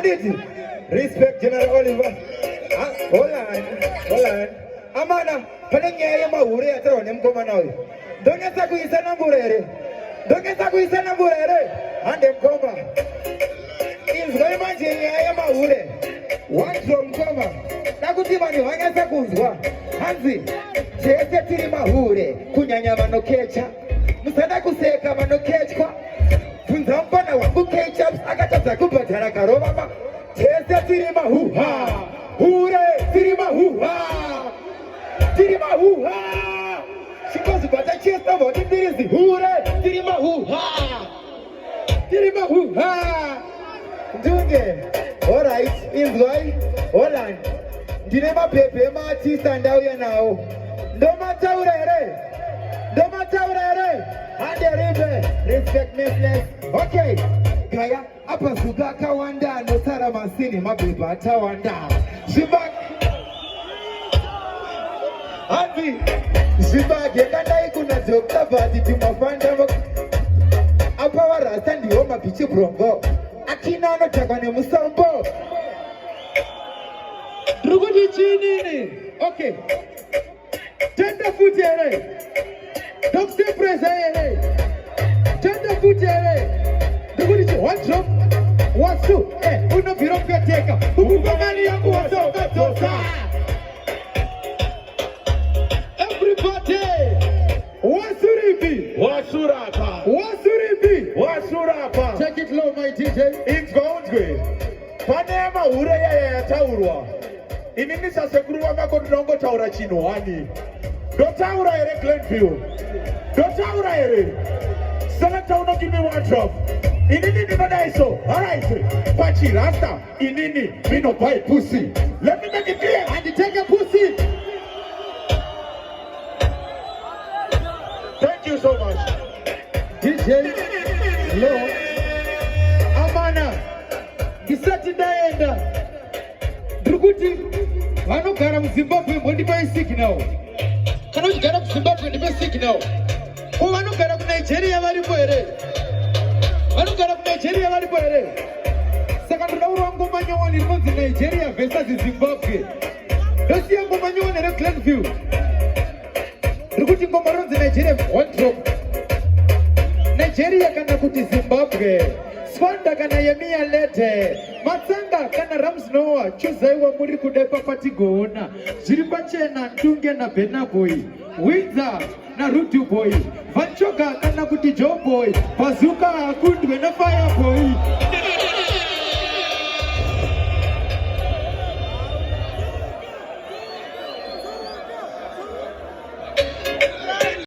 Manditi. Respect General Oliver. Hold on. Amana, Pananga Mahure at Mkomano. Don't get a quiz and Burere. And them coma. Is very much in Mahure. One from coma. Nakutimani, Wangasakuzwa. Hansi. Chese Mahure. Kunyanya Manokecha. Musanakuseka Manokechka. Punzampana Wabukechaps. Agata Kupatara Karova. Chese Tirima Huha. Hure, Tirima Huha. Tirima Huha. She goes to the chest of what it is. Hure, Tirima Huha. Tirima Huha. Ndunge. Alright, is right. Hold on. Dinema Pepe, my artist and down here now. Doma Taurere. And the river. Respect me, okay. Kaya, apa Sugaka Wanda, no Saramasini, my baby, Tawanda. Shibak. Happy. Shibak, Yakanda Ikuna Jokta, but if you must find them. Apawara, stand the Oma Pichu Brongo. Akina no Takane Musambo. Drugudi Chini. Okay. Tender foot here. Don't stay present. Tender foot here. One drop, one two, uno piroka teka, ukubali yangu watoka toka. Everybody, wasuribi, wasurapa. Take it low, my DJ. It's going good. Panema ureya ya taurwa. Inini sasekruwa mako nongo taura chinoani. Dotaura ere Glenview. Dotaura ere. Selector, don't give me one drop. Inini no daiso. Alright. Pachi Rasta. Inini. Me no buy pussy. Let me make it clear. And you take a pussy. Thank you so much. DJ. Hello. Amana. Gisati daenda. Druguti. Wano garam Zimbabwe. What do I sick now? Can you get up Zimbabwe? What do I sick now? Who want to get up Nigeria? Very good. Who get up Nigeria? Very good. Second round, I'm going to Nigeria versus Zimbabwe. Don't see a woman in a Glenview. Recruiting Bomarons in Nigeria, one drop. Nigeria can put Zimbabwe. Swanda kana Yemia Lete. Matsanga kana Rams Noah. Chuzaiwa muri kudepa pati goona. Jiripache na Ndunge na Bena boy. Windsor na Rutu boy. Vanchoka kana kuti Joe boy. Bazooka akundwe na Fire boy.